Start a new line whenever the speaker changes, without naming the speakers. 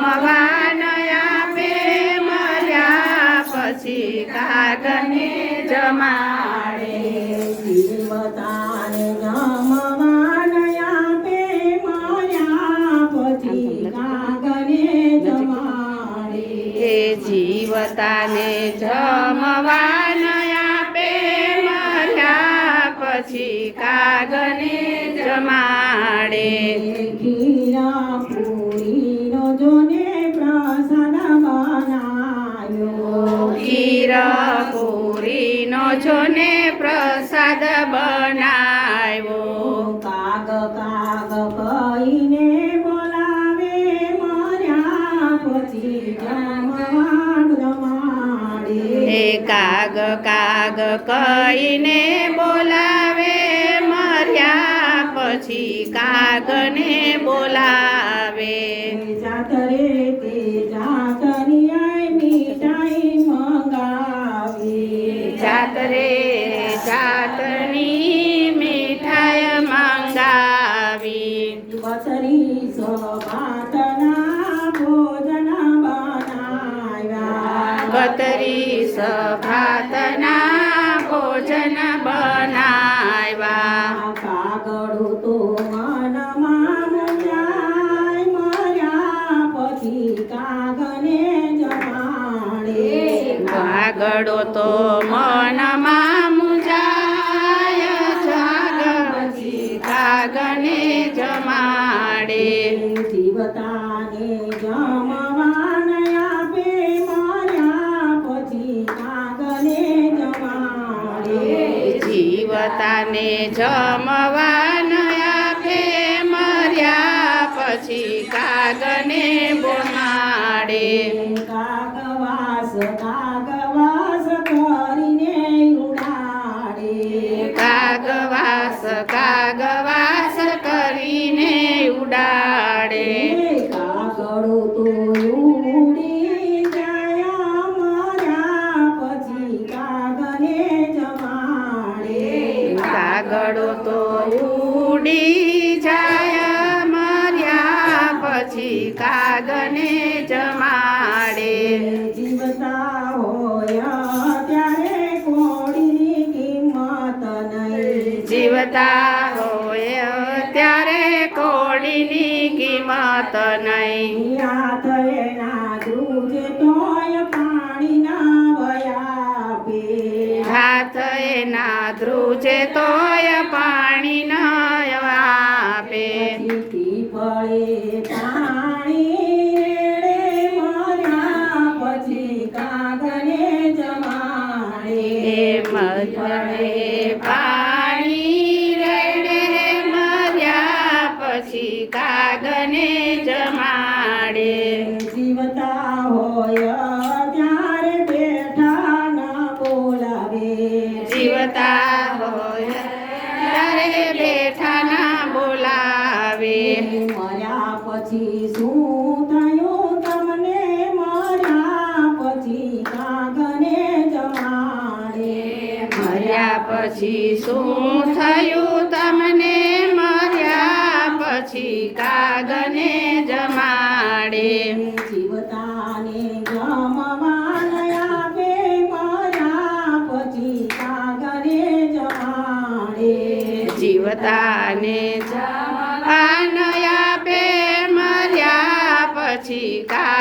જમવાન આપે મર્યા પછી કાગને જમાડે
જીવતાને જમવાન આપે મર્યા પછી કાગને જમાડે
હે જીવતાને જમવાન આપે મર્યા પછી કાગને જમાડે
ખીરા પૂરીનો જોને પ્રસાદ બનાવ્યો
ખીર પૂરીનો જોને પ્રસાદ બનાવ્યો
કાગ કાગ કહીને બોલાવે મર્યા પછી જમવાન જમાડે
હે કાગ કાગ કહીને બોલાવે મર્યા પછી કાગને બોલાવે
જાતરે તે જાતની આય મીઠાઈ મંગાવી
જાતરે જાતની મીઠાઈ મંગાવી
વતરી સભાતના ભોજન બનાવ્યા
બતરી સભાતના ભોજન બનાવ્યા
કાગડું તો મનમાં મુંજાય મર્યા પછી કાગને જમાડે
કાગડો તો મનમાં મુંજાય જાગ પછી કાગને જમાડે
જીવતાને જમવાન આપે મર્યા પછી કાગને જમાડે
જીવતાને જમવાન આપે મર્યા પછી કાગને બોમાડે
કાગવાસ કાગવાસ કરીને ઉડાડે
કાગવાસ કાગવાસ કરીને ઉડાડે
કાગડો તો ઉડી જાય મર્યા પછી કાગને જમાડે
કાગડો તો ઉડી જાય મર્યા પછી કાગને જમાડે
જીવતા હોય ત્યારે કોડીની કિંમત નહીં
જીવતા હોય ત્યારે કોડીની કિંમત નહીં
હાથ એના ધ્રુજે તોય પાણી ના વયાપે
હાથ એના ધ્રુજે તોય પાણી ન આપે
ચીટી પડે પાણી રે મર્યા પછી કાગને જમાડે
મધરે પાણી રેડે મર્યા પછી કાગને જમાડે
જીવતા હોય ત્યારે બેઠા ન બોલાવે
જીવતા હોય ત્યારે બેઠા ના બોલાવે
મર્યા પછી શું થયું તમને મર્યા પછી કાગને જમાડે
મર્યા પછી શું થયું તમને મર્યા પછી કાગને જમાડે
જીવતાને જમવાન આપે મર્યા પછી કાગને જમાડે
જીવતાને જમવાન આપે મર્યા પછી કા